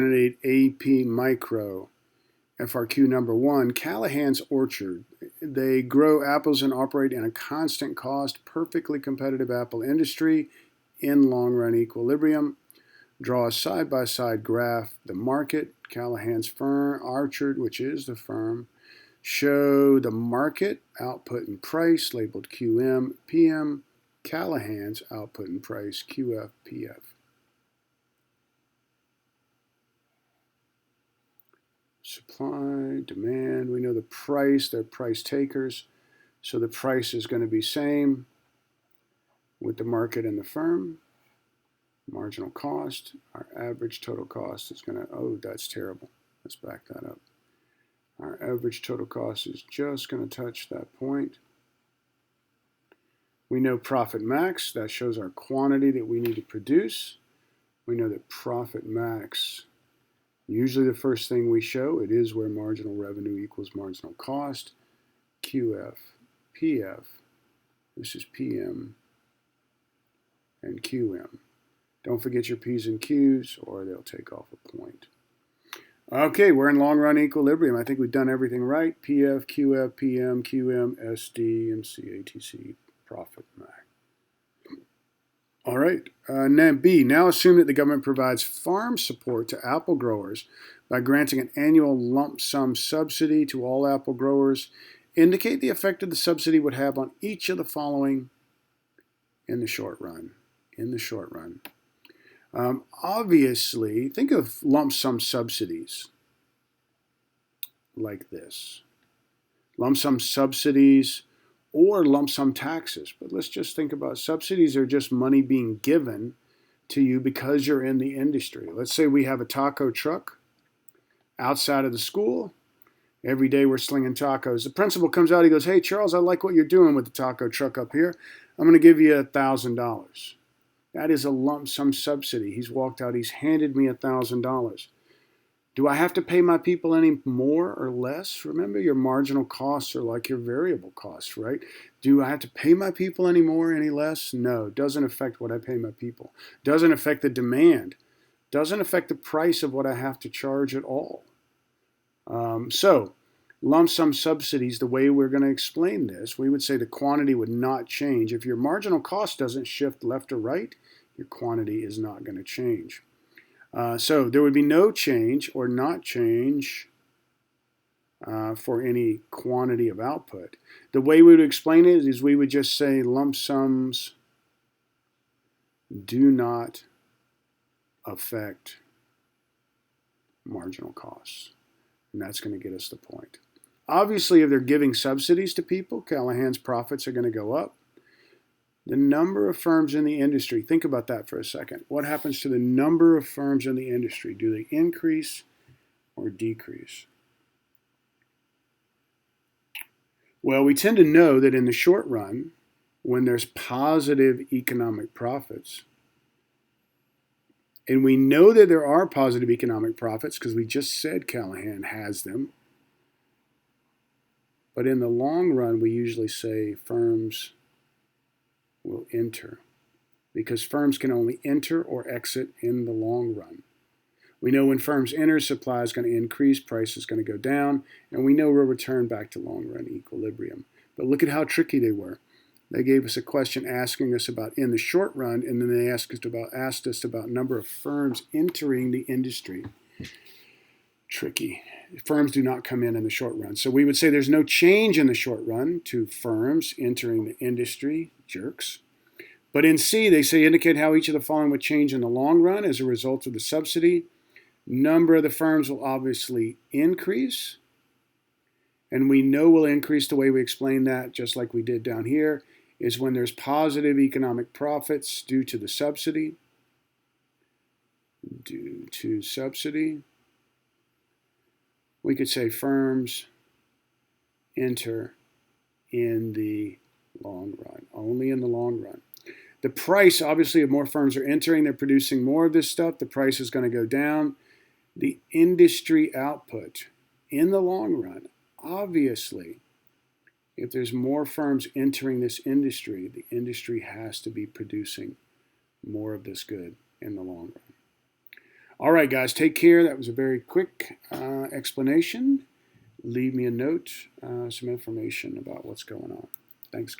Candidate AP Micro, FRQ number 1, Callahan's Orchard. They grow apples and operate in a constant cost, perfectly competitive apple industry in long run equilibrium. Draw a side-by-side graph. The market, Callahan's firm, Orchard, which is the firm. Show the market, output and price, labeled QM, PM, Callahan's output and price, QF, PF. Supply, demand, we know the price, they're price takers, so the price is going to be same with the market and the firm. Marginal cost, our average total cost is going to, oh, that's terrible. Let's back that up. Our average total cost is just going to touch that point. We know profit max, that shows our quantity that we need to produce. We know that profit max, usually the first thing we show, it is where marginal revenue equals marginal cost. QF, PF, this is PM, and QM. Don't forget your P's and Q's or they'll take off a point. Okay, we're in long run equilibrium. I think we've done everything right. PF, QF, PM, QM, SD, and CATC, profit max. All right, now B, now assume that the government provides farm support to apple growers by granting an annual lump sum subsidy to all apple growers. Indicate the effect that the subsidy would have on each of the following in the short run. In the short run. Obviously, think of lump sum subsidies like this. Lump sum subsidies or lump sum taxes. But let's just think about subsidies are just money being given to you because you're in the industry. Let's say we have a taco truck outside of the school. Every day we're slinging tacos. The principal comes out, he goes, "Hey, Charles, I like what you're doing with the taco truck up here. I'm going to give you $1,000. That is a lump sum subsidy. He's walked out, he's handed me $1,000. Do I have to pay my people any more or less? Remember, your marginal costs are like your variable costs, right? Do I have to pay my people any more, any less? No, it doesn't affect what I pay my people. Doesn't affect the demand. Doesn't affect the price of what I have to charge at all. So, lump sum subsidies, the way we're going to explain this, we would say the quantity would not change. If your marginal cost doesn't shift left or right, your quantity is not going to change. So there would be no change or not change for any quantity of output. The way we would explain it is we would just say lump sums do not affect marginal costs. And that's going to get us the point. Obviously, if they're giving subsidies to people, Callahan's profits are going to go up. The number of firms in the industry, think about that for a second. What happens to the number of firms in the industry? Do they increase or decrease? Well, we tend to know that in the short run, when there's positive economic profits, and we know that there are positive economic profits because we just said Callahan has them. But in the long run, we usually say firms will enter because firms can only enter or exit in the long run. We know when firms enter, supply is going to increase, price is going to go down, and we know we'll return back to long run equilibrium. But look at how tricky they were. They gave us a question asking us about in the short run, and then they asked us about number of firms entering the industry. Tricky. Firms do not come in the short run. So we would say there's no change in the short run to firms entering the industry, jerks. But in C, they say indicate how each of the following would change in the long run as a result of the subsidy. Number of the firms will obviously increase. And we know will increase the way we explain that, just like we did down here, is when there's positive economic profits due to the subsidy. Due to subsidy. We could say firms enter in the long run, only in the long run. The price, obviously, if more firms are entering, they're producing more of this stuff, the price is going to go down. The industry output in the long run, obviously, if there's more firms entering this industry, the industry has to be producing more of this good in the long run. All right, guys, take care. That was a very quick explanation. Leave me a note, some information about what's going on. Thanks, guys.